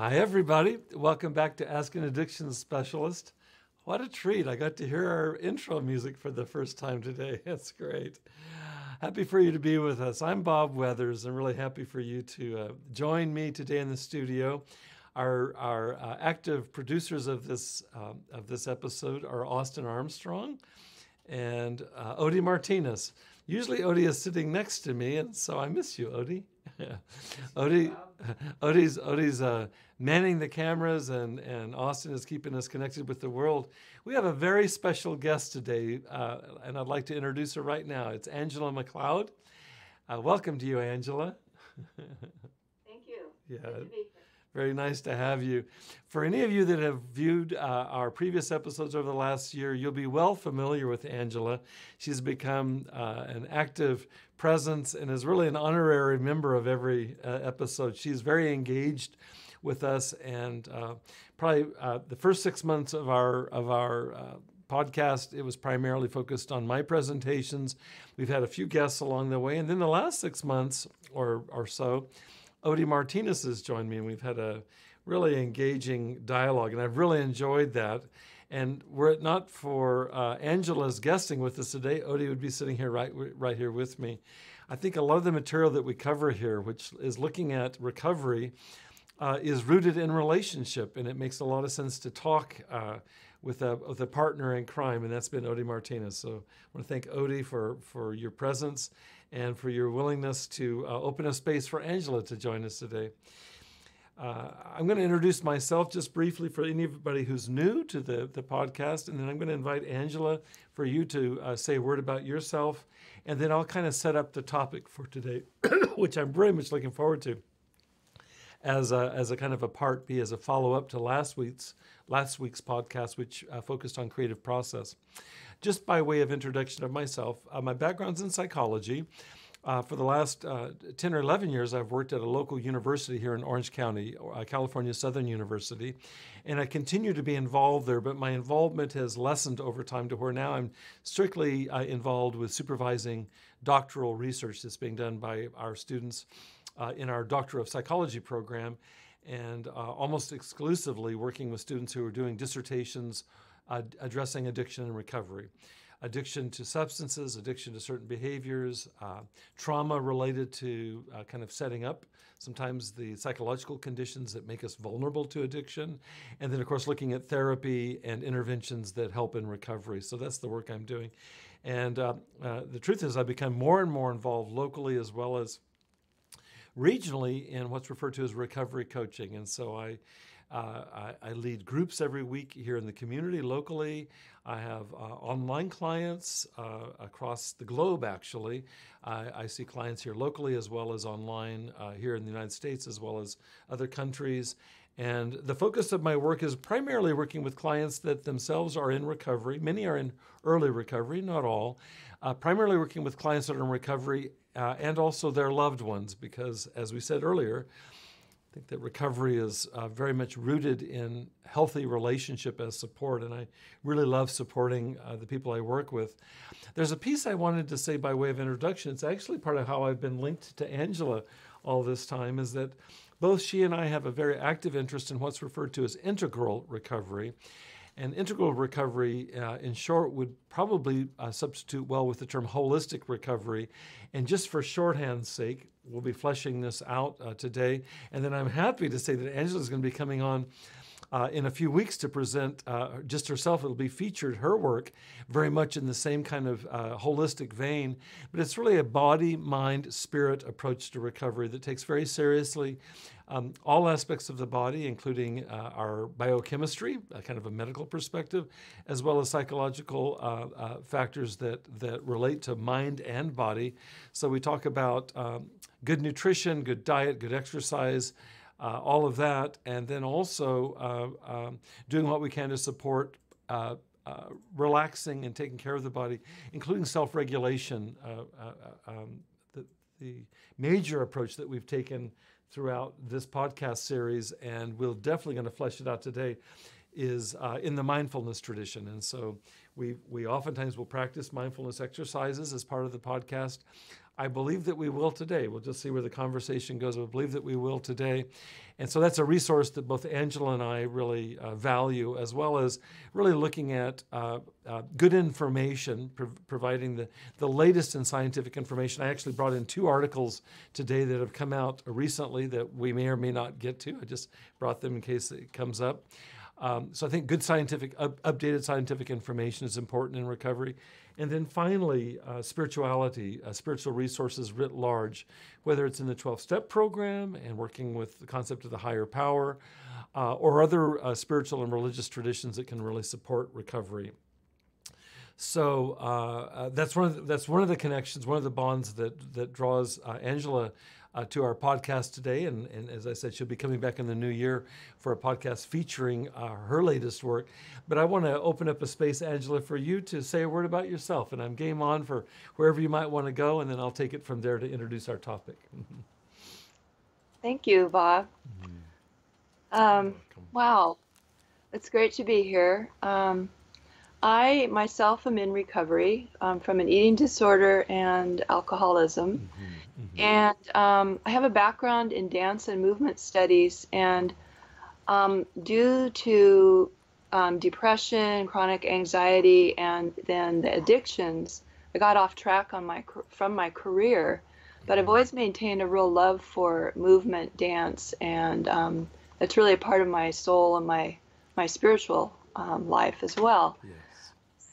Hi, everybody. Welcome back to Ask an Addiction Specialist. What a treat. I got to hear our intro music for the first time today. That's great. Happy for you to be with us. I'm Bob Weathers. I'm really happy for you to join me today in the studio. Our active producers of this episode are Austin Armstrong and Odie Martinez. Usually Odie is sitting next to me, and so I miss you, Odie. Odie's manning the cameras, and Austin is keeping us connected with the world. We have a very special guest today, and I'd like to introduce her right now. It's Angela McLeod. Welcome to you, Angela. Thank you. Yeah. Good to be here. Very nice to have you. For any of you that have viewed our previous episodes over the last year, you'll be well familiar with Angela. She's become an active presence and is really an honorary member of every episode. She's very engaged with us, and probably the first 6 months of our podcast, it was primarily focused on my presentations. We've had a few guests along the way, and then the last 6 months or so, Odie Martinez has joined me, and we've had a really engaging dialogue, and I've really enjoyed that. And were it not for Angela's guesting with us today, Odie would be sitting here right here with me. I think a lot of the material that we cover here, which is looking at recovery, is rooted in relationship, and it makes a lot of sense to talk with a partner in crime, and that's been Odie Martinez. So I want to thank Odie for your presence and for your willingness to open a space for Angela to join us today. I'm going to introduce myself just briefly for anybody who's new to the podcast, and then I'm going to invite Angela for you to say a word about yourself, and then I'll kind of set up the topic for today, which I'm very much looking forward to as a kind of a part B, as a follow-up to last week's podcast, which focused on creative process. Just by way of introduction of myself, my background's in psychology. For the last 10 or 11 years, I've worked at a local university here in Orange County, California Southern University, and I continue to be involved there, but my involvement has lessened over time to where now I'm strictly involved with supervising doctoral research that's being done by our students in our Doctor of Psychology program, and almost exclusively working with students who are doing dissertations addressing addiction and recovery. Addiction to substances, addiction to certain behaviors, trauma related to kind of setting up sometimes the psychological conditions that make us vulnerable to addiction, and then of course looking at therapy and interventions that help in recovery. So that's the work I'm doing. And the truth is I've become more and more involved locally as well as regionally in what's referred to as recovery coaching. And so I lead groups every week here in the community locally. I have online clients across the globe, actually. I see clients here locally as well as online here in the United States as well as other countries. And the focus of my work is primarily working with clients that themselves are in recovery. Many are in early recovery, not all. Primarily working with clients that are in recovery and also their loved ones, because as we said earlier, I think that recovery is very much rooted in healthy relationship as support, and I really love supporting the people I work with. There's a piece I wanted to say by way of introduction. It's actually part of how I've been linked to Angela all this time, is that both she and I have a very active interest in what's referred to as integral recovery. And integral recovery, in short, would probably substitute well with the term holistic recovery. And just for shorthand's sake, we'll be fleshing this out today. And then I'm happy to say that Angela is going to be coming on in a few weeks to present just herself. It'll be featured, her work, very much in the same kind of holistic vein. But it's really a body, mind, spirit approach to recovery that takes very seriously all aspects of the body, including our biochemistry, kind of a medical perspective, as well as psychological factors that relate to mind and body. So we talk about good nutrition, good diet, good exercise, all of that, and then also doing what we can to support relaxing and taking care of the body, including self-regulation. The major approach that we've taken throughout this podcast series, and we're definitely going to flesh it out today, is in the mindfulness tradition. And so we oftentimes will practice mindfulness exercises as part of the podcast. I believe that we will today. We'll just see where the conversation goes. I believe that we will today. And so that's a resource that both Angela and I really value, as well as really looking at good information, providing the latest in scientific information. I actually brought in 2 articles today that have come out recently that we may or may not get to. I just brought them in case it comes up. So I think good scientific, updated scientific information is important in recovery. And then finally, spirituality, spiritual resources writ large, whether it's in the 12-step program and working with the concept of the higher power, or other spiritual and religious traditions that can really support recovery. So that's one of the connections, one of the bonds that draws Angela to our podcast today. And as I said, she'll be coming back in the new year for a podcast featuring her latest work. But I want to open up a space, Angela, for you to say a word about yourself. And I'm game on for wherever you might want to go, and then I'll take it from there to introduce our topic. Thank you, Bob. Wow, it's great to be here. I myself am in recovery from an eating disorder and alcoholism. And I have a background in dance and movement studies, and due to depression, chronic anxiety, and then the addictions, I got off track from my career. But I've always maintained a real love for movement, dance, and it's really a part of my soul and my spiritual life as well. Yes.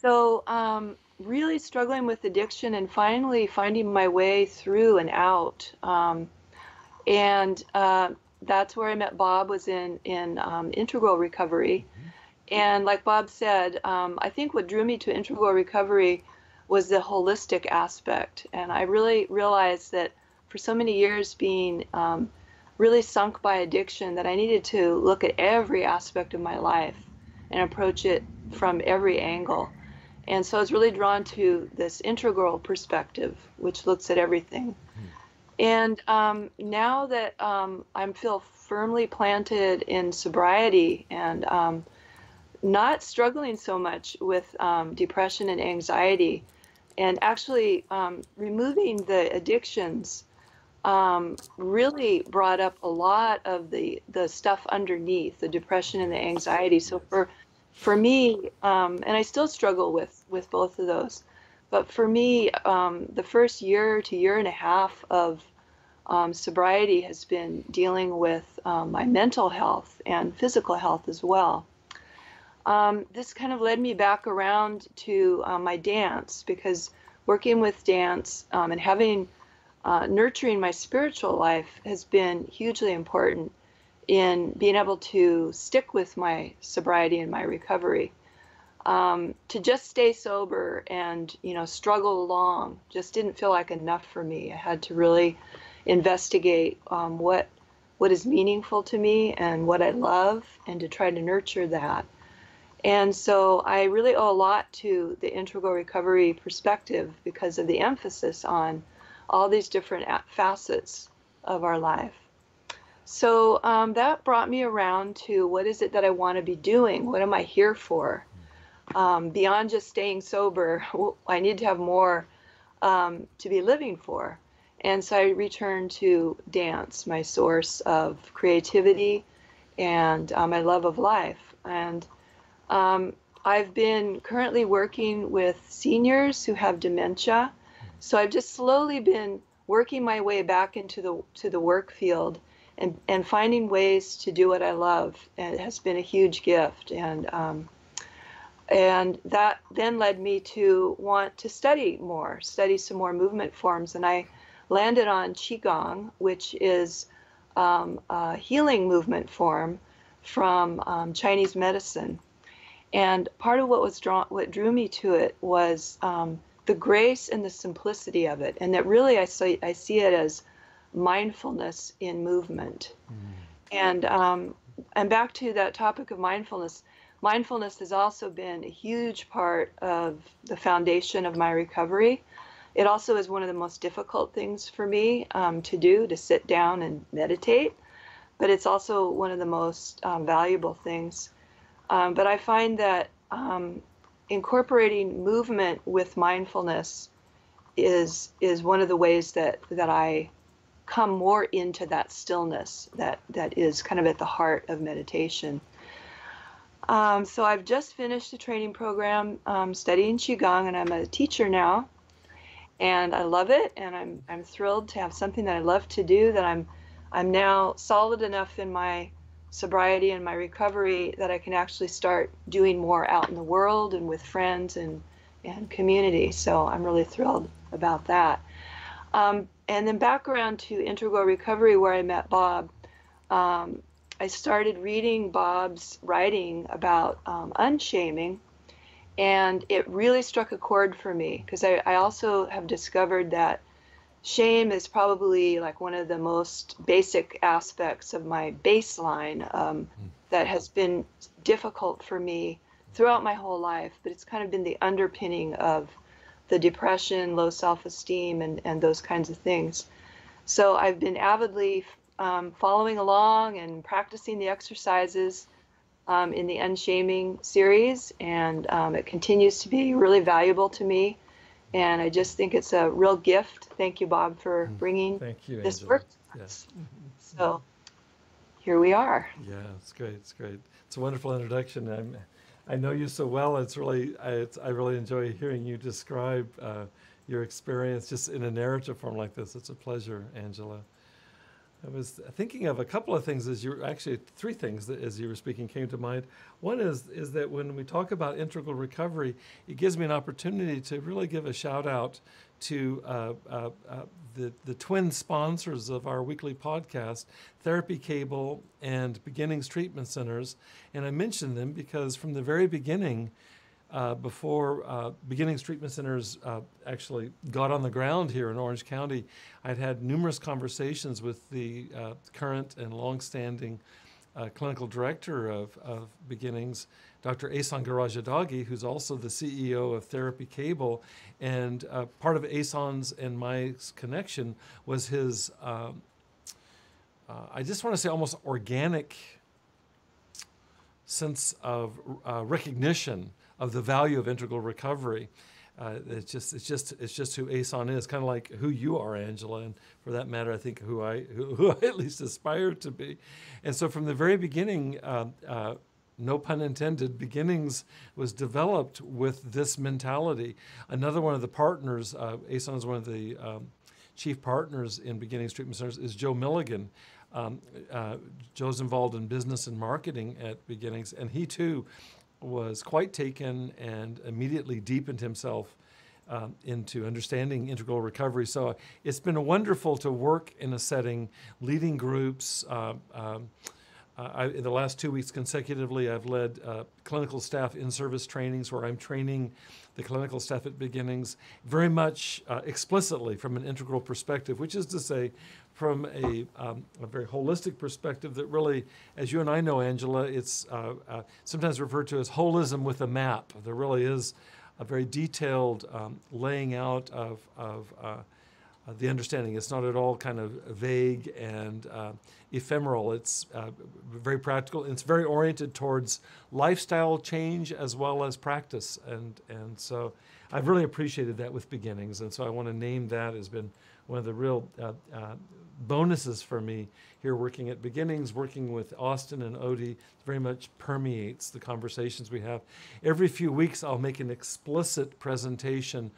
So really struggling with addiction and finally finding my way through and out. And that's where I met Bob, was in integral recovery. And like Bob said, I think what drew me to integral recovery was the holistic aspect. And I really realized that for so many years being really sunk by addiction, that I needed to look at every aspect of my life and approach it from every angle. And so I was really drawn to this integral perspective, which looks at everything. And now that I feel firmly planted in sobriety and not struggling so much with depression and anxiety, and actually removing the addictions really brought up a lot of the stuff underneath, the depression and the anxiety. So for me, and I still struggle with both of those, but for me, the first year to year and a half of sobriety has been dealing with my mental health and physical health as well. This kind of led me back around to my dance, because working with dance and having nurturing my spiritual life has been hugely important in being able to stick with my sobriety and my recovery. To just stay sober and struggle along just didn't feel like enough for me. I had to really investigate what is meaningful to me and what I love, and to try to nurture that. And so I really owe a lot to the integral recovery perspective because of the emphasis on all these different facets of our life. So that brought me around to, what is it that I want to be doing? What am I here for? Beyond just staying sober, I need to have more to be living for. And so I returned to dance, my source of creativity and my love of life. And I've been currently working with seniors who have dementia. So I've just slowly been working my way back into the work field and finding ways to do what I love. And it has been a huge gift. And that then led me to want to study some more movement forms. And I landed on Qigong, which is a healing movement form from Chinese medicine. And part of what drew me to it was the grace and the simplicity of it, and that really I see it as mindfulness in movement. And back to that topic of mindfulness. Mindfulness has also been a huge part of the foundation of my recovery. It also is one of the most difficult things for me to do, to sit down and meditate, but it's also one of the most valuable things. But I find that incorporating movement with mindfulness is one of the ways that I come more into that stillness that is kind of at the heart of meditation. So I've just finished a training program studying Qigong, and I'm a teacher now, and I love it, and I'm thrilled to have something that I love to do, that I'm now solid enough in my sobriety and my recovery that I can actually start doing more out in the world and with friends and community. So I'm really thrilled about that. And then back around to Integral Recovery, where I met Bob. I started reading Bob's writing about unshaming, and it really struck a chord for me, because I also have discovered that shame is probably like one of the most basic aspects of my baseline that has been difficult for me throughout my whole life, but it's kind of been the underpinning of the depression, low self-esteem, and those kinds of things. So I've been avidly following along and practicing the exercises in the Unshaming series, and it continues to be really valuable to me. And I just think it's a real gift. Thank you, Bob, for bringing this work to us. So here we are. Yeah, it's great. It's great. It's a wonderful introduction. I know you so well. I really enjoy hearing you describe your experience just in a narrative form like this. It's a pleasure, Angela. I was thinking of a couple of things actually three things that as you were speaking came to mind. One is that when we talk about integral recovery, it gives me an opportunity to really give a shout out to the twin sponsors of our weekly podcast, Therapy Cable and Beginnings Treatment Centers. And I mention them because from the very beginning, before Beginnings Treatment Centers actually got on the ground here in Orange County, I'd had numerous conversations with the current and longstanding clinical director of Beginnings, Dr. Ehsan Garajadagi, who's also the CEO of Therapy Cable. And part of Ehsan's and my connection was his, I just want to say almost organic sense of recognition of the value of integral recovery. It's just who Ehsan is, kind of like who you are, Angela, and for that matter, I think who I at least aspire to be. And so from the very beginning, no pun intended, Beginnings was developed with this mentality. Another one of the partners, Ehsan is one of the chief partners in Beginnings Treatment Centers, is Joe Milligan. Joe's involved in business and marketing at Beginnings, and he too was quite taken and immediately deepened himself into understanding integral recovery. So it's been wonderful to work in a setting, leading groups. In the last 2 weeks consecutively, I've led clinical staff in-service trainings where I'm training the clinical staff at Beginnings very much explicitly from an integral perspective, which is to say from a very holistic perspective that really, as you and I know, Angela, it's sometimes referred to as holism with a map. There really is a very detailed laying out of the understanding. It's not at all kind of vague and ephemeral. It's very practical. It's very oriented towards lifestyle change as well as practice. And so I've really appreciated that with Beginnings. And so I want to name that as been one of the real bonuses for me here working at Beginnings, working with Austin and Odie. Very much permeates the conversations we have. Every few weeks I'll make an explicit presentation.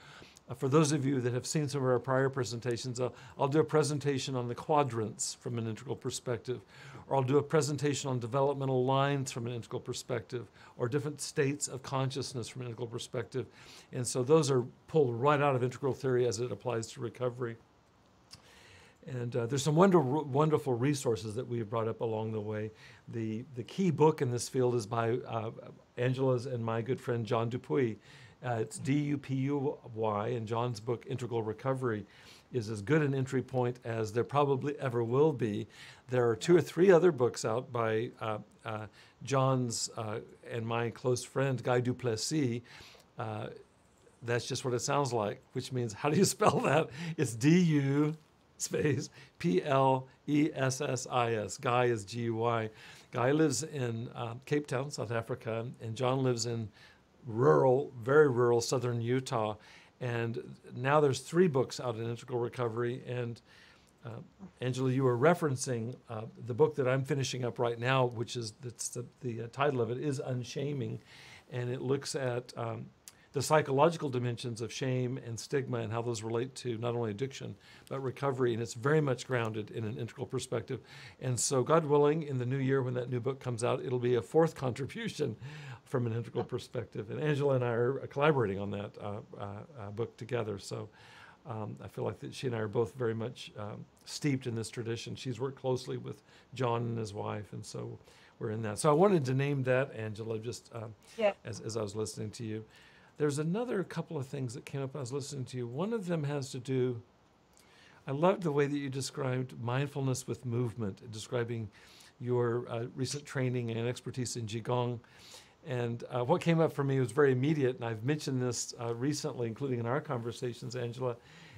For those of you that have seen some of our prior presentations, I'll do a presentation on the quadrants from an integral perspective, or I'll do a presentation on developmental lines from an integral perspective, or different states of consciousness from an integral perspective. And so those are pulled right out of integral theory as it applies to recovery. And there's some wonderful resources that we've brought up along the way. The key book in this field is by Angela's and my good friend John Dupuy. It's D-U-P-U-Y, and John's book, Integral Recovery, is as good an entry point as there probably ever will be. There are 2 or 3 other books out by John's and my close friend, Guy Duplessis. That's just what it sounds like, which means, how do you spell that? It's D-U space P-L-E-S-S-I-S. Guy is G-U-Y. Guy lives in Cape Town, South Africa, and John lives in very rural southern Utah. And now there's 3 books out in integral recovery. And Angela, you were referencing the book that I'm finishing up right now, which is the title of it is Unshaming, and it looks at the psychological dimensions of shame and stigma and how those relate to not only addiction but recovery, and it's very much grounded in an integral perspective. And so, God willing, in the new year when that new book comes out, it'll be a 4th contribution from an integral perspective. And Angela and I are collaborating on that book together. So. I feel like that she and I are both very much steeped in this tradition. She's worked closely with John and his wife, and so we're in that. So I wanted to name that, Angela, just as I was listening to you. There's another couple of things that came up as I was listening to you. One of them has to do, I loved the way that you described mindfulness with movement, describing your recent training and expertise in Qigong. And what came up for me was very immediate, and I've mentioned this recently, including in our conversations, Angela,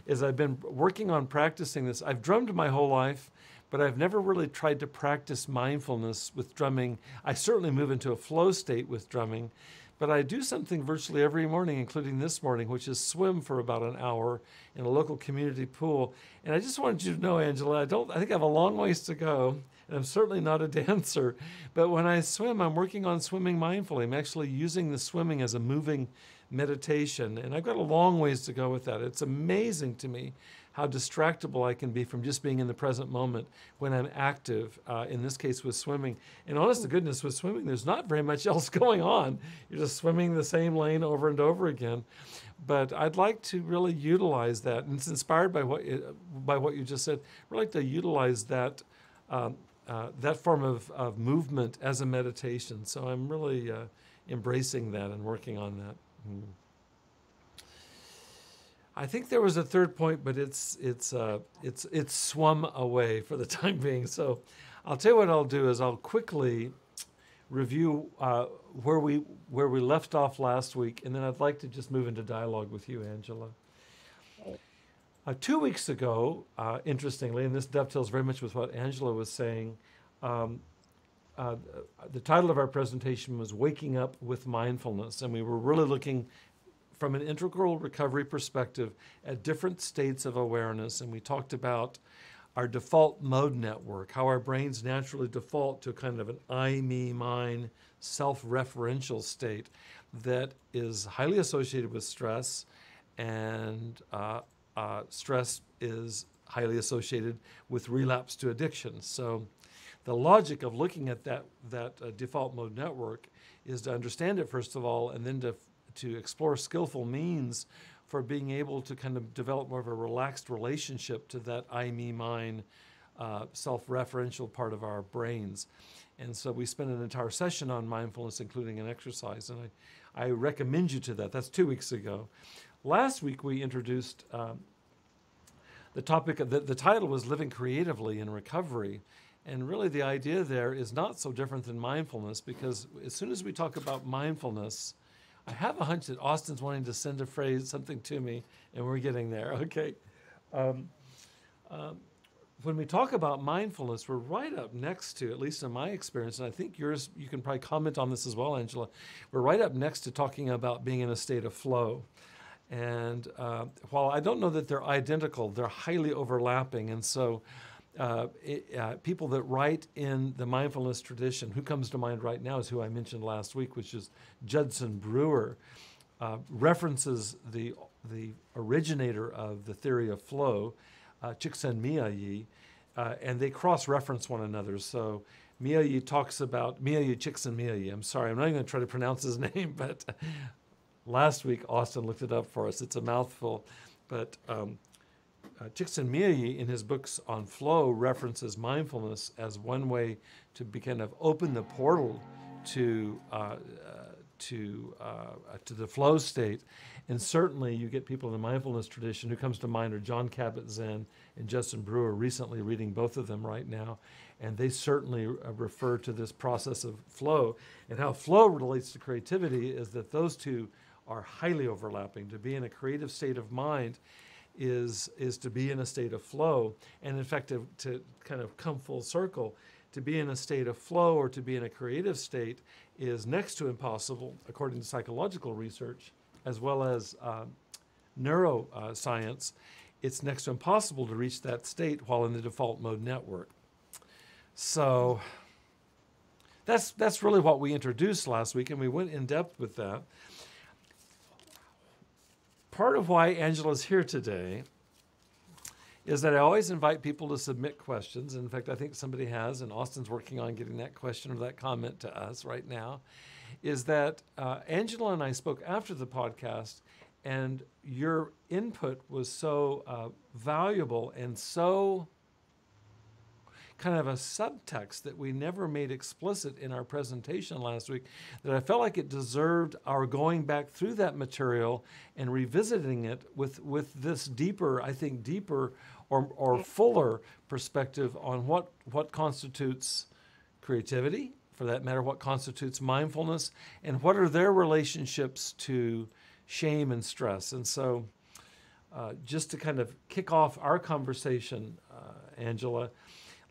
is I've been working on practicing this. I've drummed my whole life, but I've never really tried to practice mindfulness with drumming. I certainly move into a flow state with drumming, but I do something virtually every morning, including this morning, which is swim for about an hour in a local community pool. And I just wanted you to know, Angela, I think I have a long ways to go. And I'm certainly not a dancer, but when I swim, I'm working on swimming mindfully. I'm actually using the swimming as a moving meditation, and I've got a long ways to go with that. It's amazing to me how distractible I can be from just being in the present moment when I'm active, in this case with swimming. And honest to goodness, with swimming, there's not very much else going on. You're just swimming the same lane over and over again. But I'd like to really utilize that, and it's inspired by what you just said. I'd like to utilize that that form of movement as a meditation. So I'm really embracing that and working on that. I think there was a third point, but it's swum away for the time being. So I'll tell you what I'll do is I'll quickly review where we left off last week, and then I'd like to just move into dialogue with you, Angela. 2 weeks ago, interestingly, and this dovetails very much with what Angela was saying, the title of our presentation was Waking Up with Mindfulness, and we were really looking from an integral recovery perspective at different states of awareness, and we talked about our default mode network, how our brains naturally default to kind of an I, me, mine, self-referential state that is highly associated with stress, and stress is highly associated with relapse to addiction. So the logic of looking at that default mode network is to understand it, first of all, and then to explore skillful means for being able to kind of develop more of a relaxed relationship to that I, me, mine, self-referential part of our brains. And so we spent an entire session on mindfulness, including an exercise, and I recommend you to that. That's 2 weeks ago. Last week we introduced the topic, the title was Living Creatively in Recovery. And really the idea there is not so different than mindfulness, because as soon as we talk about mindfulness, I have a hunch that Austin's wanting to send something to me, and we're getting there. Okay. When we talk about mindfulness, we're right up next to, at least in my experience, and I think yours, you can probably comment on this as well, Angela, we're right up next to talking about being in a state of flow. And while I don't know that they're identical, they're highly overlapping. And so people that write in the mindfulness tradition, who comes to mind right now is who I mentioned last week, which is Judson Brewer, references the originator of the theory of flow, Csikszentmihalyi, and they cross-reference one another. So Mihalyi talks about, Mihalyi Csikszentmihalyi, I'm sorry, I'm not even going to try to pronounce his name, but last week Austin looked it up for us. It's a mouthful. But Csikszentmihalyi, in his books on flow, references mindfulness as one way to kind of open the portal to the flow state. And certainly you get people in the mindfulness tradition. Who comes to mind are John Kabat-Zinn and Judson Brewer, recently reading both of them right now. And they certainly refer to this process of flow. And how flow relates to creativity is that those two are highly overlapping. To be in a creative state of mind is to be in a state of flow. And in fact, to kind of come full circle, to be in a state of flow or to be in a creative state is next to impossible, according to psychological research, as well as neuroscience, it's next to impossible to reach that state while in the default mode network. So that's really what we introduced last week, and we went in depth with that. Part of why Angela's here today is that I always invite people to submit questions. In fact, I think somebody has, and Austin's working on getting that question or that comment to us right now, is that Angela and I spoke after the podcast, and your input was so valuable and so kind of a subtext that we never made explicit in our presentation last week, that I felt like it deserved our going back through that material and revisiting it with this deeper, I think deeper or fuller perspective on what constitutes creativity, for that matter, what constitutes mindfulness, and what are their relationships to shame and stress. And so just to kind of kick off our conversation, Angela,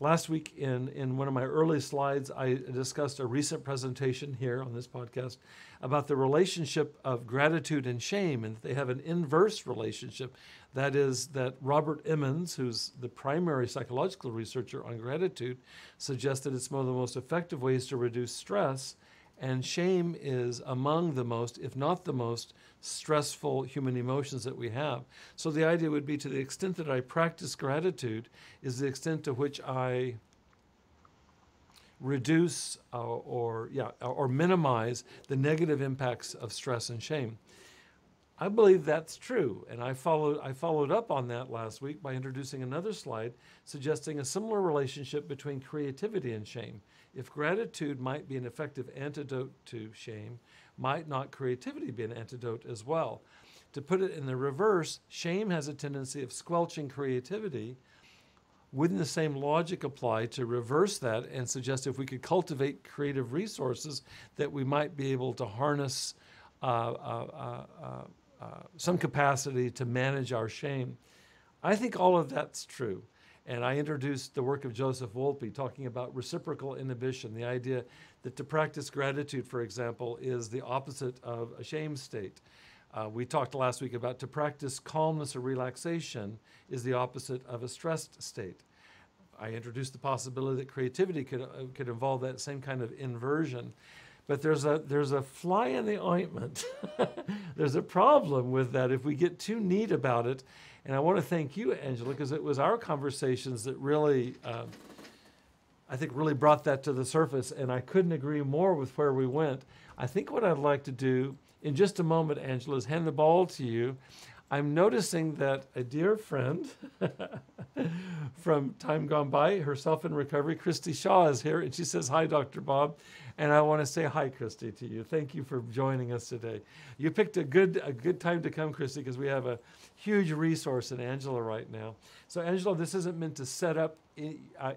last week in one of my early slides, I discussed a recent presentation here on this podcast about the relationship of gratitude and shame, and they have an inverse relationship. That is that Robert Emmons, who's the primary psychological researcher on gratitude, suggests that it's one of the most effective ways to reduce stress, and shame is among the most, if not the most, stressful human emotions that we have. So the idea would be, to the extent that I practice gratitude is the extent to which I reduce or minimize the negative impacts of stress and shame. I believe that's true, and I followed up on that last week by introducing another slide suggesting a similar relationship between creativity and shame. If gratitude might be an effective antidote to shame, might not creativity be an antidote as well? To put it in the reverse, shame has a tendency of squelching creativity. Wouldn't the same logic apply to reverse that and suggest if we could cultivate creative resources that we might be able to harness some capacity to manage our shame? I think all of that's true. And I introduced the work of Joseph Wolpe talking about reciprocal inhibition, the idea that to practice gratitude, for example, is the opposite of a shame state. We talked last week about to practice calmness or relaxation is the opposite of a stressed state. I introduced the possibility that creativity could involve that same kind of inversion. But there's a fly in the ointment. There's a problem with that if we get too neat about it. And I want to thank you, Angela, because it was our conversations that really, I think, really brought that to the surface. And I couldn't agree more with where we went. I think what I'd like to do in just a moment, Angela, is hand the ball to you. I'm noticing that a dear friend from time gone by, herself in recovery, Christy Shaw, is here, and she says, "Hi, Dr. Bob." And I want to say hi, Christy, to you. Thank you for joining us today. You picked a good time to come, Christy, because we have a huge resource in Angela right now. So, Angela, this isn't meant to set up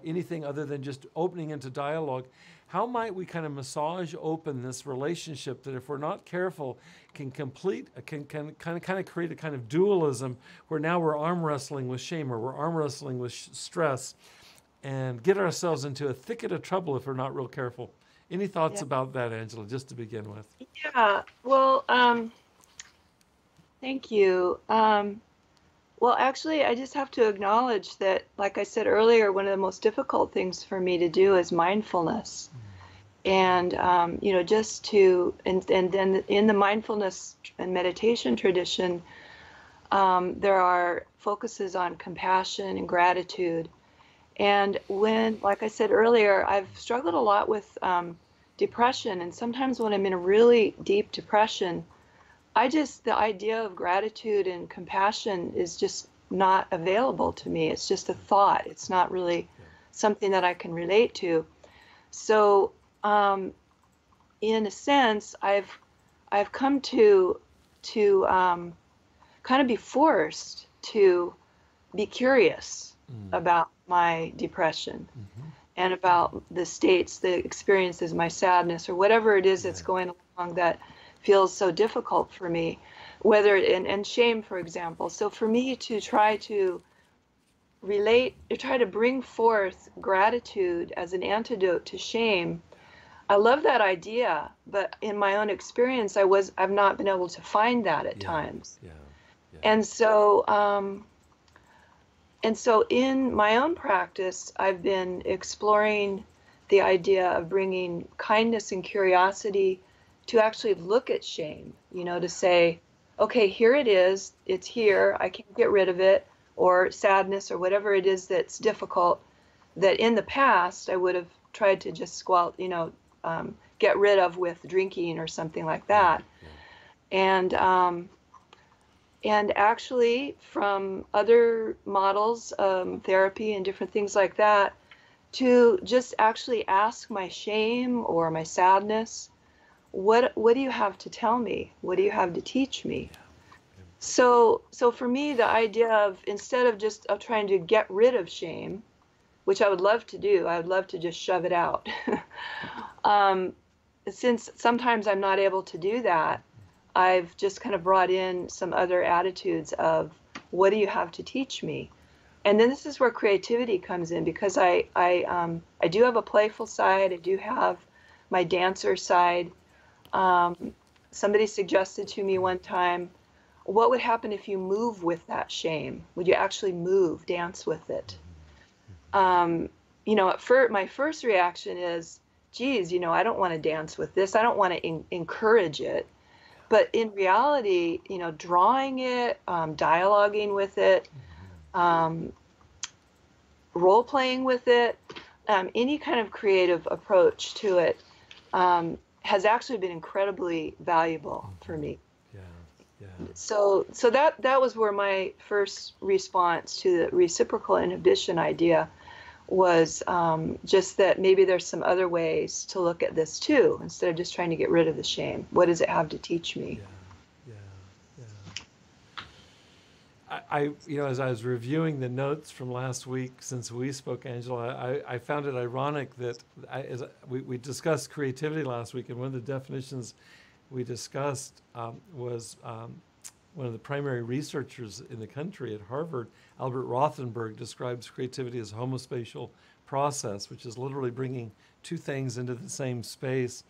anything other than just opening into dialogue. How might we kind of massage open this relationship that, if we're not careful, can kind of create a kind of dualism where now we're arm wrestling with shame or we're arm wrestling with stress, and get ourselves into a thicket of trouble if we're not real careful? Any thoughts about that, Angela, just to begin with? Yeah, well, thank you. Well, actually, I just have to acknowledge that, like I said earlier, one of the most difficult things for me to do is mindfulness. And, just to, and then in the mindfulness and meditation tradition, there are focuses on compassion and gratitude. And when, like I said earlier, I've struggled a lot with depression. And sometimes when I'm in a really deep depression, the idea of gratitude and compassion is just not available to me. It's just a thought. It's not really something that I can relate to. So, in a sense, I've come to kind of be forced to be curious about my depression and about the states, the experiences, my sadness, or whatever it is that's going along that feels so difficult for me, and shame, for example. So for me to try to try to bring forth gratitude as an antidote to shame, I love that idea, but in my own experience, I've not been able to find that at times. And so, in my own practice, I've been exploring the idea of bringing kindness and curiosity to actually look at shame, to say, okay, here it is, it's here, I can't get rid of it, or sadness, or whatever it is that's difficult, that in the past I would have tried to just get rid of with drinking or something like that. And actually, from other models, therapy and different things like that, to just actually ask my shame or my sadness, what do you have to tell me? What do you have to teach me? So for me, the idea of, instead of just trying to get rid of shame, which I would love to do, I would love to just shove it out. Since sometimes I'm not able to do that, I've just kind of brought in some other attitudes of, what do you have to teach me? And then this is where creativity comes in, because I do have a playful side. I do have my dancer side. Somebody suggested to me one time, what would happen if you move with that shame? Would you actually move, dance with it? My first reaction is, geez, I don't want to dance with this. I don't want to encourage it. But in reality, drawing it, dialoguing with it, role playing with it, any kind of creative approach to it has actually been incredibly valuable for me. Yeah. So that was where my first response to the reciprocal inhibition idea was, just that maybe there's some other ways to look at this too, instead of just trying to get rid of the shame. What does it have to teach me? As I was reviewing the notes from last week since we spoke, Angela, I found it ironic that we discussed creativity last week, and one of the definitions we discussed was one of the primary researchers in the country at Harvard, Albert Rothenberg, describes creativity as a homospatial process, which is literally bringing two things into the same space.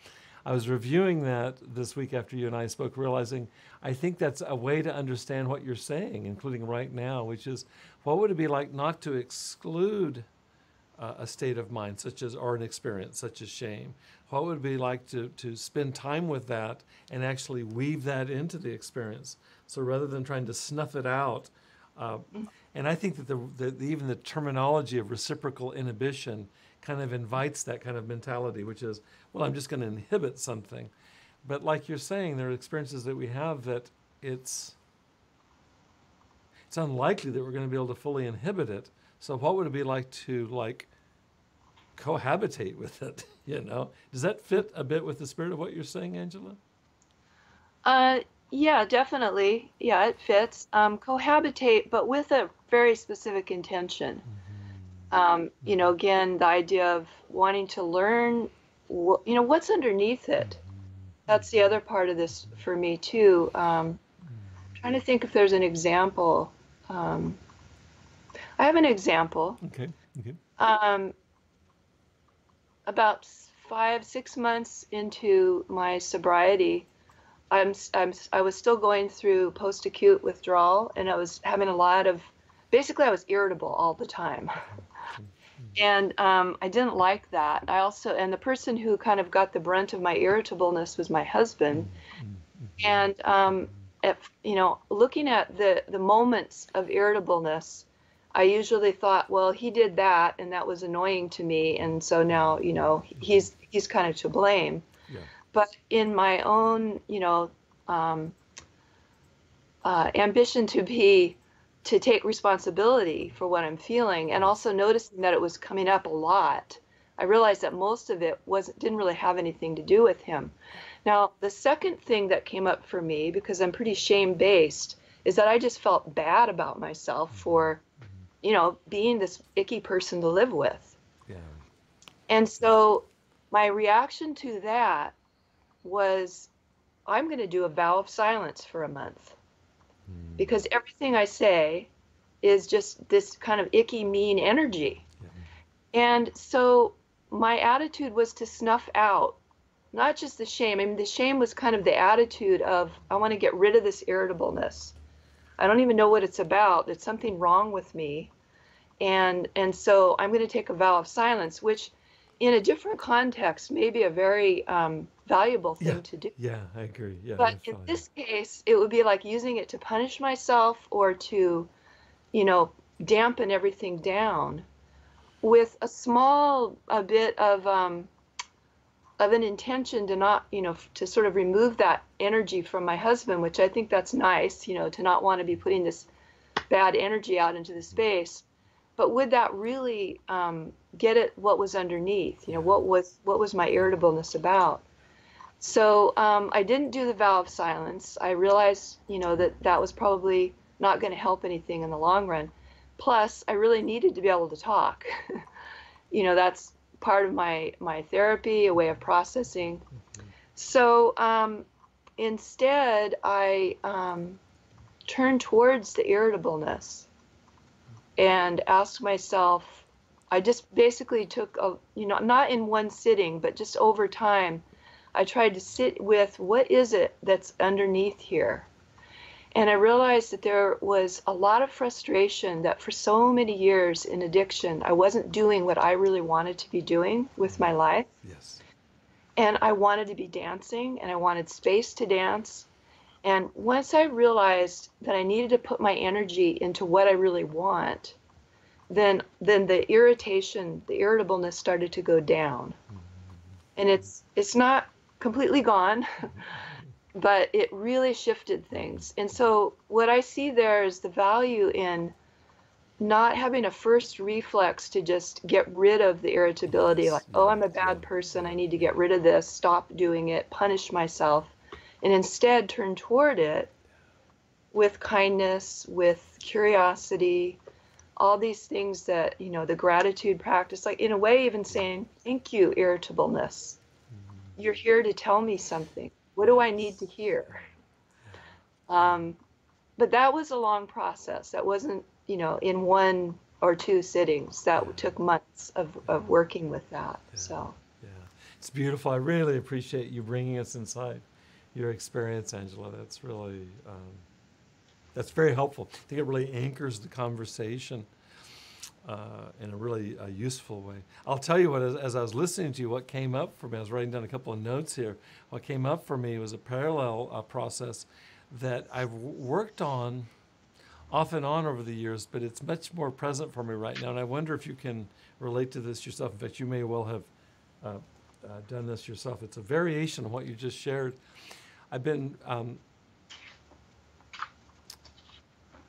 I was reviewing that this week after you and I spoke, realizing I think that's a way to understand what you're saying, including right now, which is, what would it be like not to exclude a state of mind, or an experience such as shame? What would it be like to spend time with that and actually weave that into the experience? So rather than trying to snuff it out, and I think that even the terminology of reciprocal inhibition kind of invites that kind of mentality, which is, well, I'm just going to inhibit something. But like you're saying, there are experiences that we have that it's unlikely that we're going to be able to fully inhibit it. So what would it be like to cohabitate with it? Does that fit a bit with the spirit of what you're saying, Angela? Yeah, definitely. Yeah, it fits. Cohabitate, but with a very specific intention. Again, the idea of wanting to learn, what's underneath it. That's the other part of this for me too. Trying to think if there's an example. I have an example. Okay. About 5-6 months into my sobriety, I was still going through post-acute withdrawal, and I was having a lot of, basically I was irritable all the time. And I didn't like that. And the person who kind of got the brunt of my irritableness was my husband. And looking at the moments of irritableness, I usually thought, well, he did that, and that was annoying to me, and so now, he's kind of to blame. Yeah. But in my own, ambition to take responsibility for what I'm feeling, and also noticing that it was coming up a lot, I realized that most of it didn't really have anything to do with him. Now, the second thing that came up for me, because I'm pretty shame-based, is that I just felt bad about myself for, being this icky person to live with. Yeah. And so my reaction to that was, I'm going to do a vow of silence for a month. Because everything I say is just this kind of icky, mean energy. Yeah. And so my attitude was to snuff out, not just the shame. I mean, the shame was kind of the attitude of, I want to get rid of this irritableness. I don't even know what it's about. There's something wrong with me. And so I'm going to take a vow of silence, which in a different context may be a very valuable Yeah. thing to do. Yeah, I agree. Yeah, But I in feel you. this case, it would be like using it to punish myself or to, you know, dampen everything down with a bit of an intention to not, to sort of remove that energy from my husband, which I think that's nice, to not want to be putting this bad energy out into the space. But would that really get at what was underneath? Yeah. What was my irritableness about? So I didn't do the vow of silence. I realized, that that was probably not going to help anything in the long run. Plus, I really needed to be able to talk. That's part of my therapy, a way of processing. So instead, I turned towards the irritableness and asked myself, I just basically took not in one sitting, but just over time, I tried to sit with what is it that's underneath here. And I realized that there was a lot of frustration that for so many years in addiction, I wasn't doing what I really wanted to be doing with my life. Yes. And I wanted to be dancing and I wanted space to dance. And once I realized that I needed to put my energy into what I really want, then the irritation, the irritableness started to go down. And it's not completely gone, but it really shifted things. And so what I see there is the value in not having a first reflex to just get rid of the irritability, Yes. like, Yeah. oh, I'm a Yeah. bad person, I need to get rid of this, stop doing it, punish myself, and instead turn toward it with kindness, with curiosity, all these things that, the gratitude practice, like in a way, even saying, thank you, irritableness. You're here to tell me something. What do I need to hear? Um, but that was a long process. That wasn't, in one or two sittings. Yeah. That took months of working with that. Yeah. So, Yeah. It's beautiful. I really appreciate you bringing us inside your experience, Angela. That's very helpful. I think it really anchors the conversation in a really useful way. I'll tell you what, as I was listening to you, what came up for me, I was writing down a couple of notes here. What came up for me was a parallel process that I've worked on off and on over the years, but it's much more present for me right now. And I wonder if you can relate to this yourself. In fact, you may well have done this yourself. It's a variation on what you just shared. I've been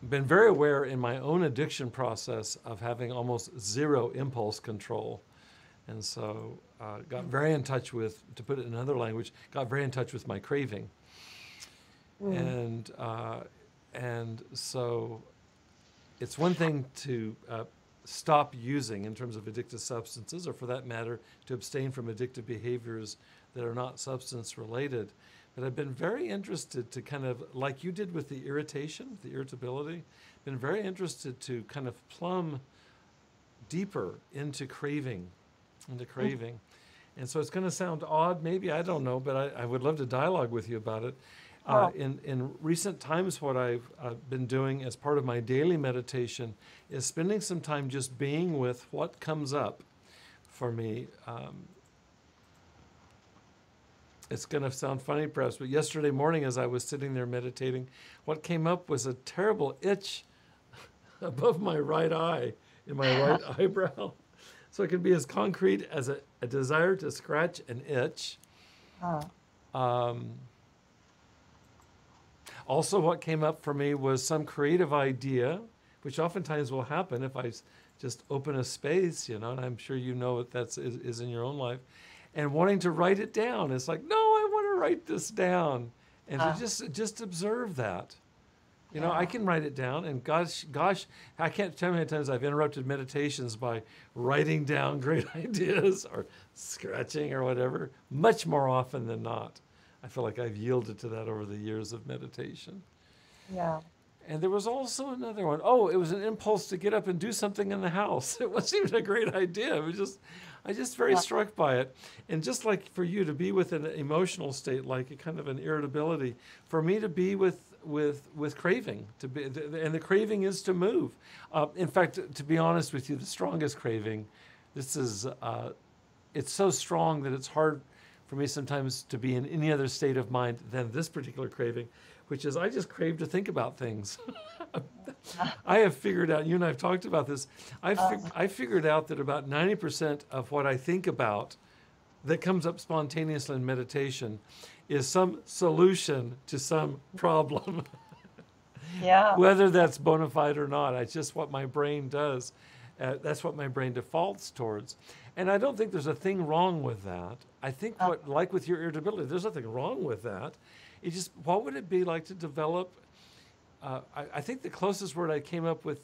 very aware in my own addiction process of having almost zero impulse control. And so got very in touch with, to put it in another language, got very in touch with my craving. And so it's one thing to stop using in terms of addictive substances, or for that matter, to abstain from addictive behaviors that are not substance related. But I've been very interested to kind of, like you did with the irritation, the irritability, been very interested to kind of plumb deeper into craving. And so it's going to sound odd, maybe, I don't know, but I would love to dialogue with you about it. In recent times, what I've been doing as part of my daily meditation is spending some time just being with what comes up for me. It's going to sound funny perhaps, but yesterday morning as I was sitting there meditating, what came up was a terrible itch above my right eye, in my right eyebrow. So it can be as concrete as a desire to scratch an itch. Also, what came up for me was some creative idea, which oftentimes will happen if I just open a space, and I'm sure you know what that is in your own life, and wanting to write it down. It's like, no, I want to write this down, and to just observe that. I can write it down, and gosh, I can't tell how many times I've interrupted meditations by writing down great ideas or scratching or whatever, much more often than not. I feel like I've yielded to that over the years of meditation. yeah. And there was also another one. Oh, it was an impulse to get up and do something in the house. It wasn't even a great idea. It was I just very struck by it. And just like for you to be with an emotional state, like a kind of an irritability, for me to be with with craving to be, and the craving is to move. In fact, to be honest with you, the strongest craving, this is it's so strong that it's hard for me sometimes to be in any other state of mind than this particular craving, which is I just crave to think about things. I have figured out, you and I have talked about this, I figured out that about 90% of what I think about that comes up spontaneously in meditation is some solution to some problem. Yeah. Whether that's bona fide or not, it's just what my brain does. That's what my brain defaults towards. And I don't think there's a thing wrong with that. I think like with your irritability, there's nothing wrong with that. It just, what would it be like to develop, I think the closest word I came up with,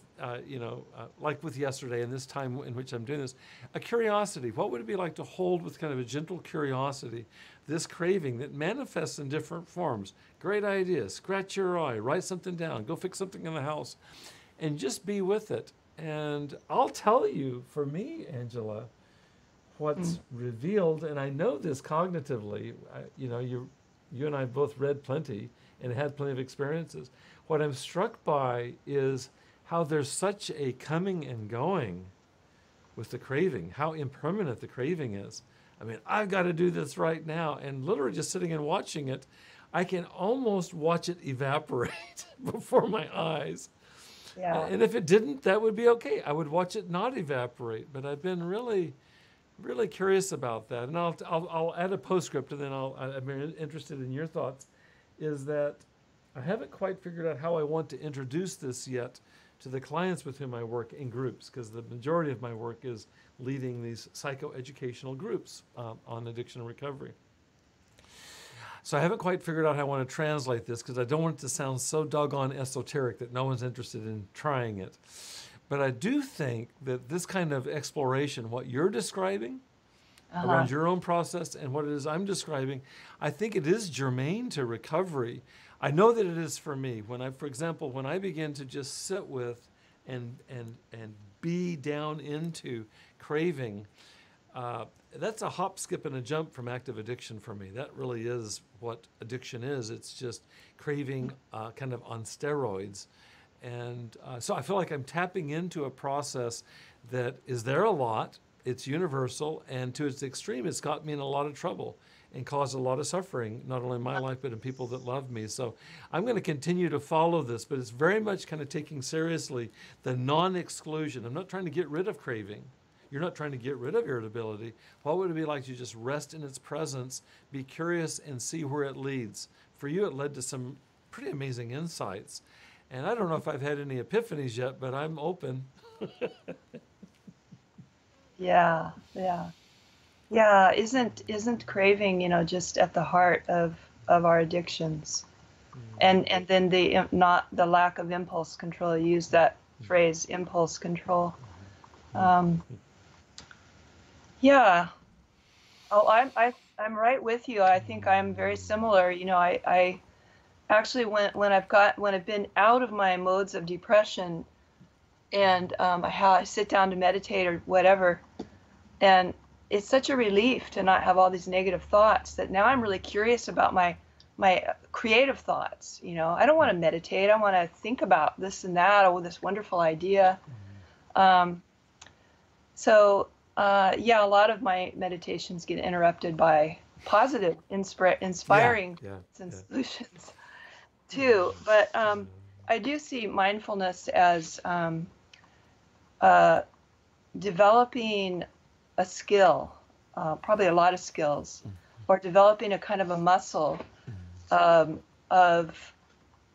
like with yesterday and this time in which I'm doing this, a curiosity. What would it be like to hold with kind of a gentle curiosity this craving that manifests in different forms? Great ideas, scratch your eye, write something down, go fix something in the house, and just be with it. And I'll tell you, for me, Angela, what's revealed, and I know this cognitively, you and I both read plenty and had plenty of experiences. What I'm struck by is how there's such a coming and going with the craving, how impermanent the craving is. I mean, I've got to do this right now. And literally just sitting and watching it, I can almost watch it evaporate before my eyes. Yeah. And if it didn't, that would be okay. I would watch it not evaporate. But I've been really, really curious about that. And I'll add a postscript, and then I'm interested in your thoughts, is that I haven't quite figured out how I want to introduce this yet to the clients with whom I work in groups, because the majority of my work is leading these psychoeducational groups on addiction and recovery. So I haven't quite figured out how I want to translate this, because I don't want it to sound so doggone esoteric that no one's interested in trying it. But I do think that this kind of exploration, what you're describing around your own process and what it is I'm describing, I think it is germane to recovery. I know that it is for me. For example, when I begin to just sit with and be down into craving, that's a hop, skip, and a jump from active addiction for me. That really is what addiction is. It's just craving kind of on steroids. And so I feel like I'm tapping into a process that is there a lot. It's universal, and to its extreme, it's got me in a lot of trouble and caused a lot of suffering, not only in my life, but in people that love me. So I'm going to continue to follow this, but it's very much kind of taking seriously the non-exclusion. I'm not trying to get rid of craving. You're not trying to get rid of irritability. What would it be like to just rest in its presence, be curious, and see where it leads? For you, it led to some pretty amazing insights. And I don't know if I've had any epiphanies yet, but I'm open. Yeah. Yeah, isn't craving, just at the heart of our addictions, and then not the lack of impulse control. You use that phrase, impulse control. Yeah. Oh, I'm right with you. I think I'm very similar. I actually when I've been out of my modes of depression, and I sit down to meditate or whatever, and it's such a relief to not have all these negative thoughts that now I'm really curious about my creative thoughts. I don't want to meditate. I want to think about this and that, or this wonderful idea. Yeah, a lot of my meditations get interrupted by positive, inspiring solutions too. But I do see mindfulness as developing a skill, probably a lot of skills, or developing a kind of a muscle of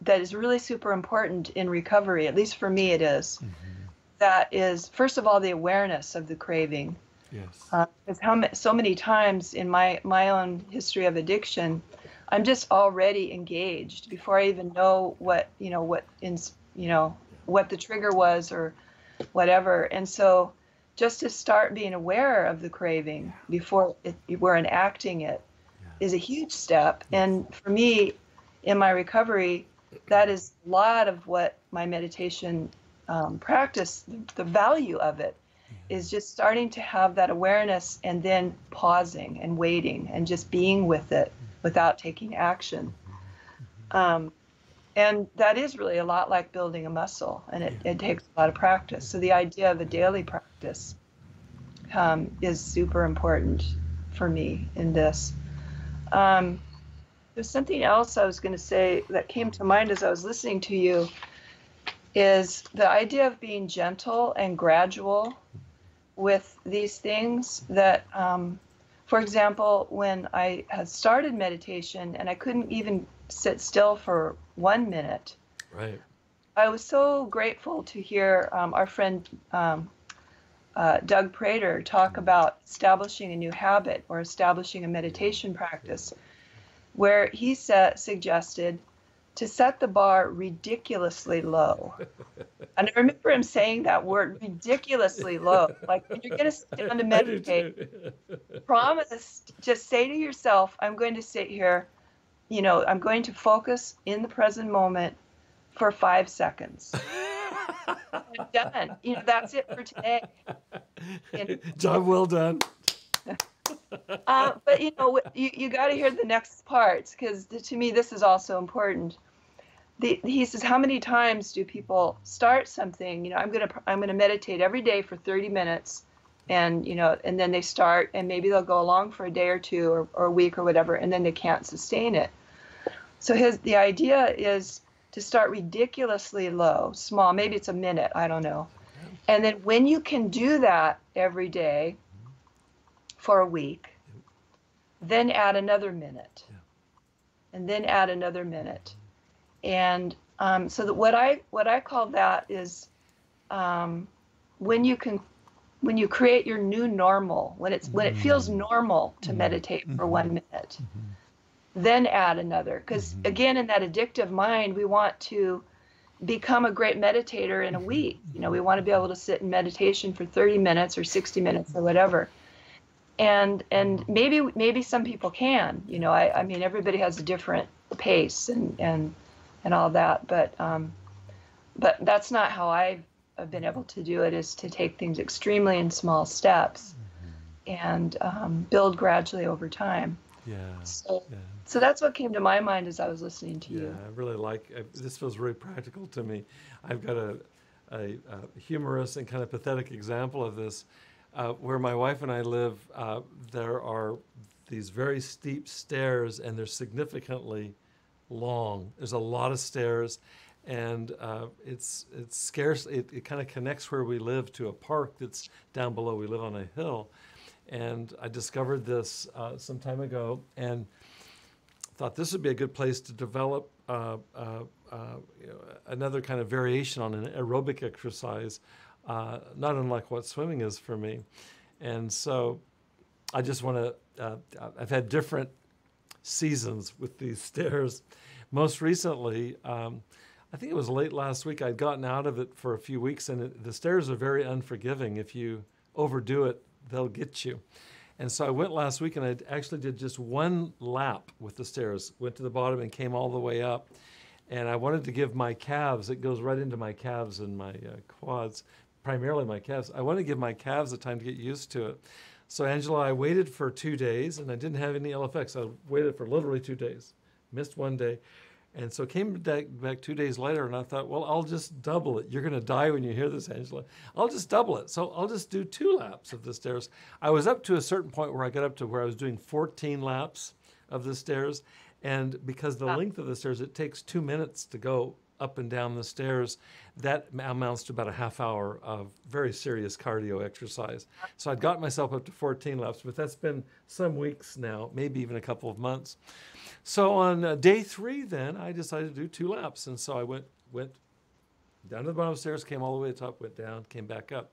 that is really super important in recovery. At least for me, it is. That is, first of all, the awareness of the craving. Yes. Because so many times in my own history of addiction, I'm just already engaged before I even know what the trigger was or whatever. And so just to start being aware of the craving before we're enacting it is a huge step. And for me, in my recovery, that is a lot of what my meditation practice, the value of it, is just starting to have that awareness and then pausing and waiting and just being with it without taking action. And that is really a lot like building a muscle, and it takes a lot of practice. So the idea of a daily practice is super important for me in this. There's something else I was going to say that came to mind as I was listening to you, is the idea of being gentle and gradual with these things that, for example, when I had started meditation and I couldn't even sit still for 1 minute, Right. I was so grateful to hear our friend Doug Prater talk about establishing a new habit or establishing a meditation practice, where he suggested to set the bar ridiculously low. And I remember him saying that word, ridiculously low. Like, when you're going to sit down to meditate, promise, just say to yourself, I'm going to sit here, I'm going to focus in the present moment for 5 seconds. I'm done. That's it for today. Job well done. But you got to hear the next parts, because to me this is also important. He says, how many times do people start something? I'm gonna meditate every day for 30 minutes, and and then they start, and maybe they'll go along for a day or two or a week or whatever, and then they can't sustain it. So the idea is to start ridiculously low, small. Maybe it's a minute, I don't know. And then when you can do that every day for a week, then add another minute, and then add another minute. And so that what I call that is when you create your new normal, when it feels normal to meditate for 1 minute, then add another. Because again, in that addictive mind, we want to become a great meditator in a week. We want to be able to sit in meditation for 30 minutes or 60 minutes or whatever. And maybe some people can. I mean, everybody has a different pace and all that, but that's not how I've been able to do it, is to take things extremely in small steps and build gradually over time. So that's what came to my mind as I was listening to you. I really this feels very practical to me. I've got a humorous and kind of pathetic example of this. Where my wife and I live, there are these very steep stairs, and they're significantly long. There's a lot of stairs, and it's scarce. It kind of connects where we live to a park that's down below. We live on a hill, and I discovered this some time ago, and thought this would be a good place to develop another kind of variation on an aerobic exercise, not unlike what swimming is for me. And so I just want to, I've had different seasons with these stairs. Most recently, I think it was late last week, I'd gotten out of it for a few weeks, and the stairs are very unforgiving. If you overdo it, they'll get you. And so I went last week, and I actually did just one lap with the stairs, went to the bottom and came all the way up. And I wanted to give my calves, it goes right into my calves and my quads, primarily my calves. I wanted to give my calves the time to get used to it. So Angela, I waited for 2 days, and I didn't have any ill effects. I waited for literally 2 days, missed 1 day. And so came back 2 days later, and I thought, well, I'll just double it. You're going to die when you hear this, Angela. I'll just double it. So I'll just do 2 laps of the stairs. I was up to a certain point where I got up to where I was doing 14 laps of the stairs. And because the length of the stairs, it takes 2 minutes to go up and down the stairs. That amounts to about a half hour of very serious cardio exercise. So I'd got myself up to 14 laps, but that's been some weeks now, maybe even a couple of months. So on day 3 then, I decided to do 2 laps. And so I went down to the bottom of the stairs, came all the way to the top, went down, came back up.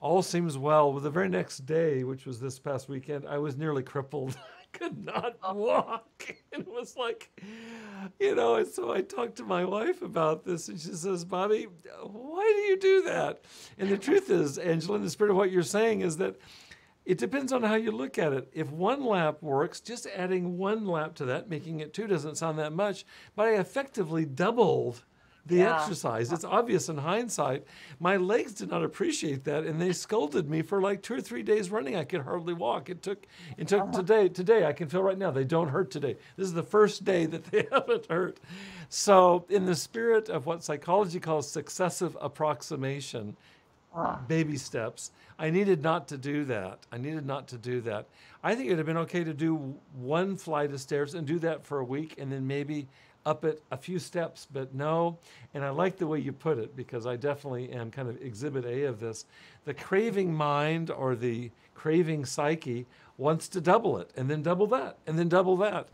All seems well. Well, the very next day, which was this past weekend, I was nearly crippled. I could not walk. It was like, and so I talked to my wife about this, and she says, Bobby, why do you do that? And the truth is, Angela, in the spirit of what you're saying, is that it depends on how you look at it. If 1 lap works, just adding 1 lap to that, making it 2 doesn't sound that much, but I effectively doubled the exercise. It's obvious in hindsight. My legs did not appreciate that, and they scolded me for like 2 or 3 days running. I could hardly walk. It took today. I can feel right now they don't hurt today. This is the first day that they haven't hurt. So, in the spirit of what psychology calls successive approximation, baby steps, I needed not to do that. I think it would have been okay to do one flight of stairs and do that for a week, and then maybe up it a few steps, but no. And I like the way you put it, because I definitely am kind of exhibit A of this. The craving mind, or the craving psyche, wants to double it, and then double that, and then double that.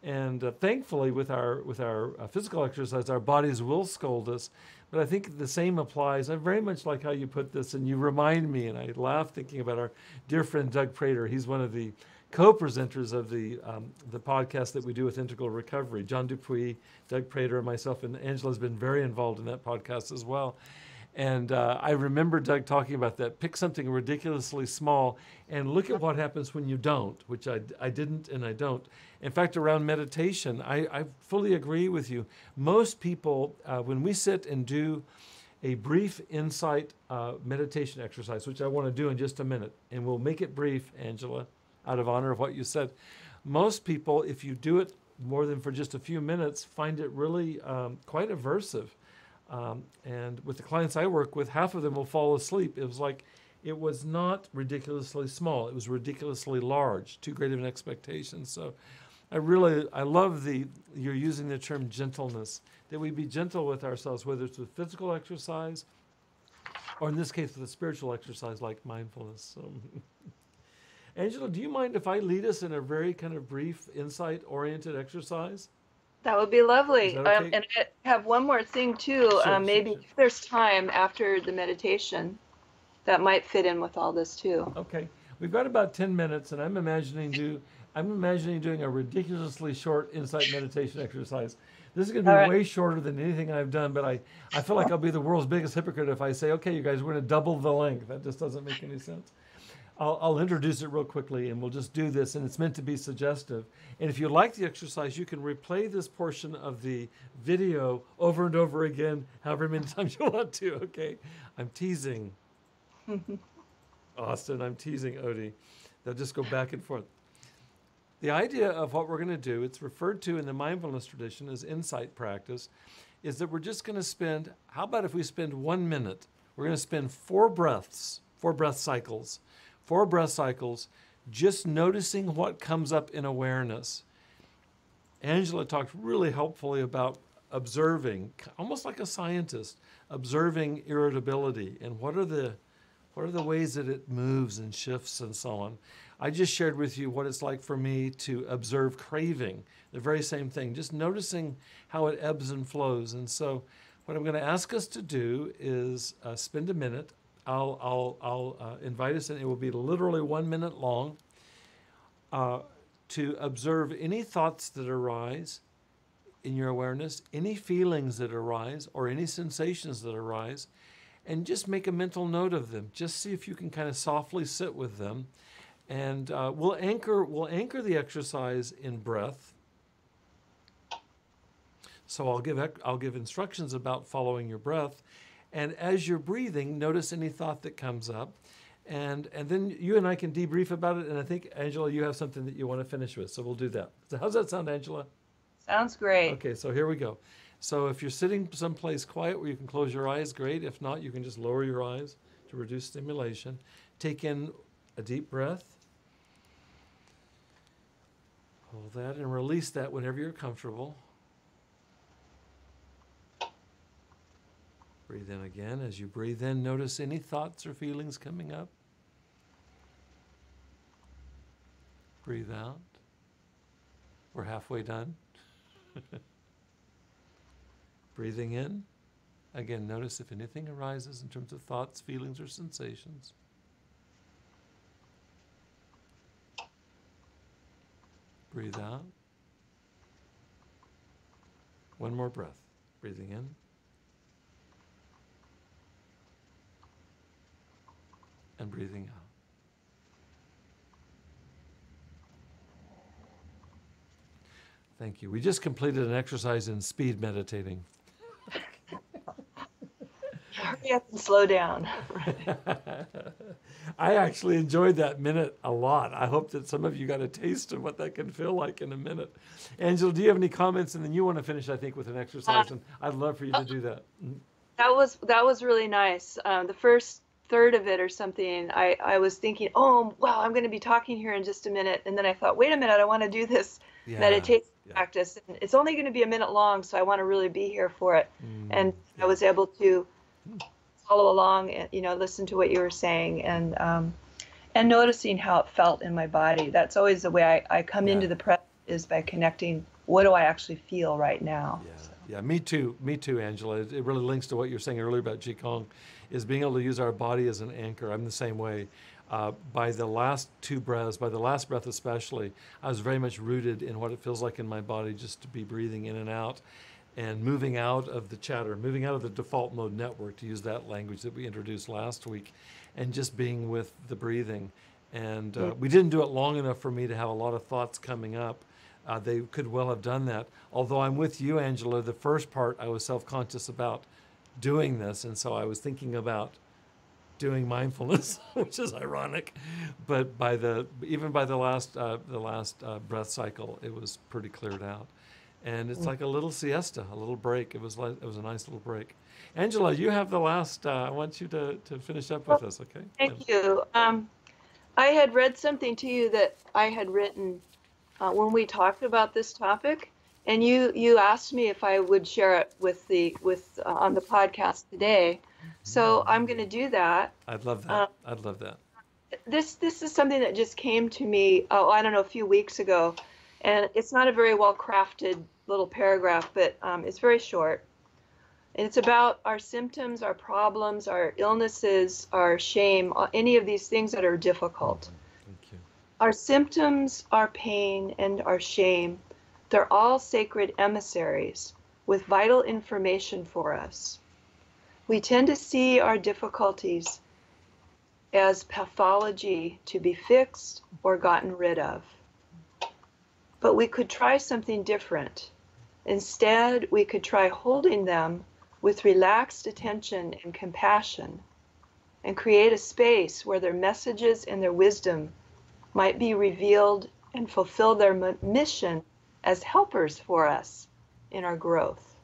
And thankfully, with our physical exercise, our bodies will scold us. But I think the same applies. I very much like how you put this, and you remind me, and I laugh thinking about our dear friend Doug Prater. He's one of the co-presenters of the podcast that we do with Integral Recovery. John Dupuis, Doug Prater, and myself, and Angela's been very involved in that podcast as well. And I remember Doug talking about that. Pick something ridiculously small and look at what happens when you don't, which I didn't and I don't. In fact, around meditation, I fully agree with you. Most people, when we sit and do a brief insight meditation exercise, which I want to do in just a minute, and we'll make it brief, Angela, out of honor of what you said. Most people, if you do it more than for just a few minutes, find it really quite aversive. And with the clients I work with, half of them will fall asleep. It was like, it was not ridiculously small. It was ridiculously large, too great of an expectation. So I love you're using the term gentleness, that we be gentle with ourselves, whether it's with physical exercise, or in this case, with a spiritual exercise like mindfulness. So, Angela, do you mind if I lead us in a very kind of brief, insight-oriented exercise? That would be lovely. Okay? And I have one more thing too. Maybe Sure. if there's time after the meditation, that might fit in with all this too. Okay, we've got about 10 minutes, and I'm imagining doing a ridiculously short insight meditation exercise. This is going to be way shorter than anything I've done, but I feel like I'll be the world's biggest hypocrite if I say, okay, you guys, we're going to double the length. That just doesn't make any sense. I'll introduce it real quickly, and we'll just do this, and it's meant to be suggestive. And if you like the exercise, you can replay this portion of the video over and over again, however many times you want to, okay? I'm teasing Austin, I'm teasing Odie. They'll just go back and forth. The idea of what we're going to do, it's referred to in the mindfulness tradition as insight practice, is that we're just going to spend, how about if we spend 1 minute? We're going to spend 4 breath cycles, just noticing what comes up in awareness. Angela talked really helpfully about observing, almost like a scientist, observing irritability and what are the ways that it moves and shifts and so on. I just shared with you what it's like for me to observe craving, the very same thing, just noticing how it ebbs and flows. And so what I'm going to ask us to do is spend a minute. I'll invite us, and it will be literally 1 minute long, to observe any thoughts that arise in your awareness, any feelings that arise, or any sensations that arise, and just make a mental note of them. Just see if you can kind of softly sit with them. And we'll anchor the exercise in breath. So I'll give instructions about following your breath. And as you're breathing, notice any thought that comes up. And then you and I can debrief about it. And I think, Angela, you have something that you want to finish with. So we'll do that. So how's that sound, Angela? Sounds great. Okay, so here we go. So if you're sitting someplace quiet where you can close your eyes, great. If not, you can just lower your eyes to reduce stimulation. Take in a deep breath. Hold that and release that whenever you're comfortable. Breathe in again. As you breathe in, notice any thoughts or feelings coming up. Breathe out. We're halfway done. Breathing in. Again, notice if anything arises in terms of thoughts, feelings, or sensations. Breathe out. One more breath. Breathing in. And breathing out. Thank you. We just completed an exercise in speed meditating. hurry up and slow down. I actually enjoyed that minute a lot. I hope that some of you got a taste of what that can feel like in a minute. Angela, do you have any comments? And then you want to finish, I think, with an Uh, exercise, and I'd love for you to do that. that was really nice. The first third of it or something, I was thinking, oh wow, I'm going to be talking here in just a minute, and then I thought, wait a minute, I want to do this Yeah, meditation yeah. practice, and it's only going to be a minute long, so I want to really be here for it. And I Yeah. was able to follow along and listen to what you were saying, and noticing how it felt in my body. That's always the way I come Yeah. into the present, is by connecting what do I actually feel right now. Yeah, So, yeah, me too, Angela. It really links to what you were saying earlier about Qigong, is being able to use our body as an anchor. I'm the same way. By the last two breaths, by the last breath especially, I was very much rooted in what it feels like in my body just to be breathing in and out and moving out of the chatter, moving out of the default mode network, to use that language that we introduced last week, and just being with the breathing. And mm, we didn't do it long enough for me to have a lot of thoughts coming up. They could well have done that. Although I'm with you, Angela, the first part I was self-conscious about doing this, and so I was thinking about doing mindfulness, which is ironic. But even by the last breath cycle, it was pretty cleared out, and it's mm. like a little siesta, a little break. It was a nice little break. Angela, you have the last. I want you to finish up with Well, us, okay? thank you. I had read something to you that I had written when we talked about this topic, and you asked me if I would share it with on the podcast today. So I'm going to do that. I'd love that. Uh, I'd love that. this is something that just came to me. Oh, I don't know, a few weeks ago, and it's not a very well crafted little paragraph, but it's very short. And it's about our symptoms, our problems, our illnesses, our shame, any of these things that are difficult. Thank you. Our symptoms, our pain, and our shame, they're all sacred emissaries with vital information for us. We tend to see our difficulties as pathology to be fixed or gotten rid of. But we could try something different. Instead, we could try holding them with relaxed attention and compassion, and create a space where their messages and their wisdom might be revealed and fulfill their mission as helpers for us in our growth.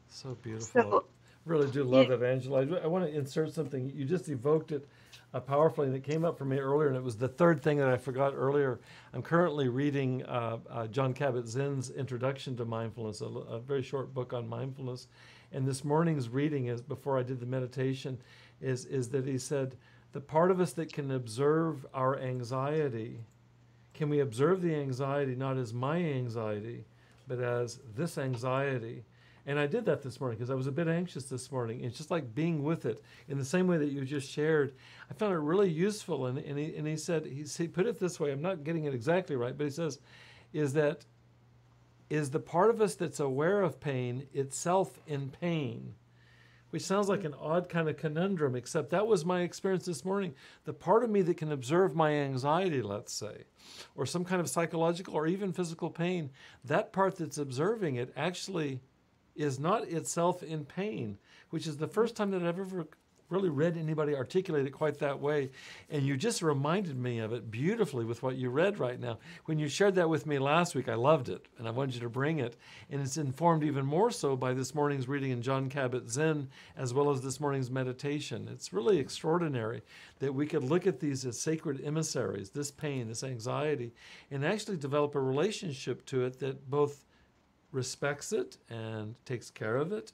So beautiful. So, I really do love it, Angela. I want to insert something. You just evoked it powerfully, and it came up for me earlier, and it was the third thing that I forgot earlier. I'm currently reading John Kabat-Zinn's Introduction to Mindfulness, a very short book on mindfulness. And this morning's reading, is before I did the meditation, is that he said, the part of us that can observe our anxiety, can we observe the anxiety not as my anxiety, but as this anxiety? And I did that this morning because I was a bit anxious this morning. It's just like being with it in the same way that you just shared. I found it really useful. And he said, he put it this way, I'm not getting it exactly right, but he says, is the part of us that's aware of pain itself in pain? Which sounds like an odd kind of conundrum, except that was my experience this morning. The part of me that can observe my anxiety, let's say, or some kind of psychological or even physical pain, that part that's observing it actually is not itself in pain, which is the first time that I've ever really read anybody articulate it quite that way. And you just reminded me of it beautifully with what you read right now. When you shared that with me last week, I loved it, and I wanted you to bring it. And it's informed even more so by this morning's reading in John Kabat-Zinn, as well as this morning's meditation. It's really extraordinary that we could look at these as sacred emissaries, this pain, this anxiety, and actually develop a relationship to it that both respects it and takes care of it,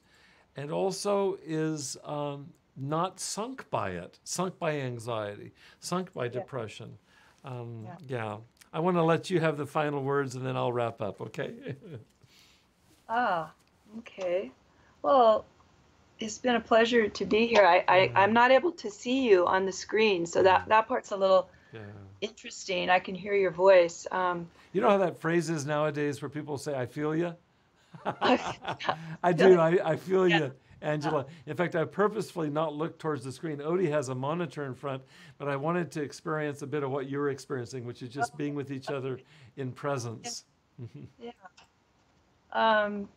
and also is not sunk by it, sunk by anxiety, sunk by depression. Yeah. I want to let you have the final words, and then I'll wrap up, okay? Okay. Well, it's been a pleasure to be here. I'm not able to see you on the screen, so that part's a little interesting. I can hear your voice. You know how that phrase is nowadays where people say, I feel you? I I feel do. like, I feel yeah. you, Angela. In fact, I purposefully not looked towards the screen. Odie has a monitor in front, but I wanted to experience a bit of what you were experiencing, which is just being with each other in presence. Yeah. Um,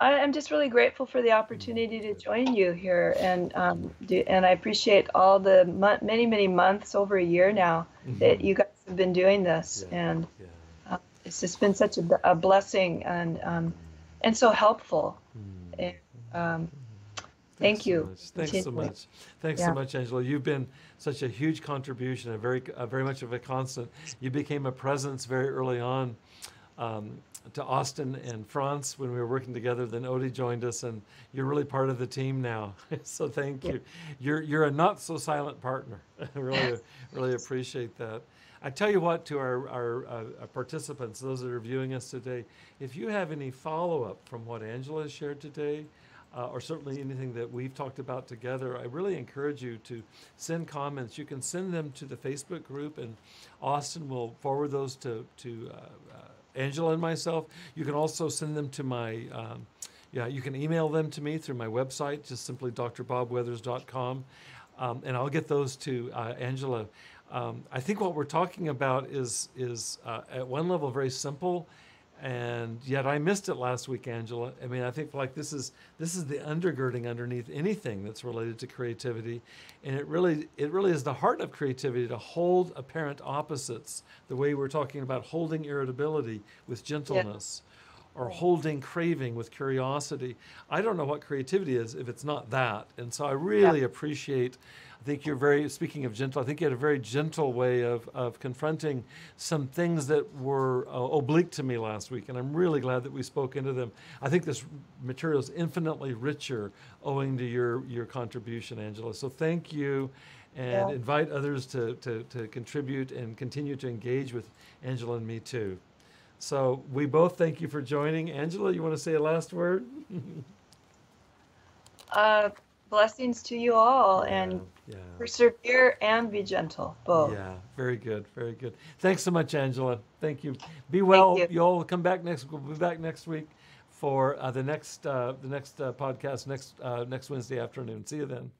I'm just really grateful for the opportunity to join you here, and and I appreciate all the many, many months, over a year now, that you guys have been doing this, Yeah, and yeah. it's just been such a blessing, and so helpful. And Thanks thank so you much. Thanks so continually. much. Thanks so Yeah. much, Angela. You've been such a huge contribution, very much of a constant. You became a presence very early on um, to Austin and France when we were working together. Then Odie joined us, and you're really part of the team now. So thank Yeah. you. You're a not so silent partner. I really appreciate that. I tell you what, to our participants, those that are viewing us today, if you have any follow up from what Angela has shared today, or certainly anything that we've talked about together, I really encourage you to send comments. You can send them to the Facebook group, and Austin will forward those to Angela and myself. You can also send them to my, you can email them to me through my website, just simply drbobweathers.com, and I'll get those to Angela. I think what we're talking about is at one level very simple, and yet I missed it last week, Angela. I mean, I think like this is the undergirding underneath anything that's related to creativity, and it really is the heart of creativity to hold apparent opposites. The way we're talking about holding irritability with Yeah. gentleness, or holding craving with curiosity. I don't know what creativity is if it's not that, and so I Yeah. really appreciate. I think you're speaking of gentle, I think you had a very gentle way of confronting some things that were oblique to me last week, and I'm really glad that we spoke into them. I think this material is infinitely richer owing to your contribution, Angela. So thank you, and Yeah. invite others to contribute and continue to engage with Angela and me too. So we both thank you for joining. Angela, you want to say a last word? Uh, Blessings to you all, Yeah, and yeah. persevere and be gentle, both. Yeah, very good, very good. Thanks so much, Angela. Thank you. Be Thank well. you. You all come back next. We'll be back next week for the next podcast next Wednesday afternoon. See you then.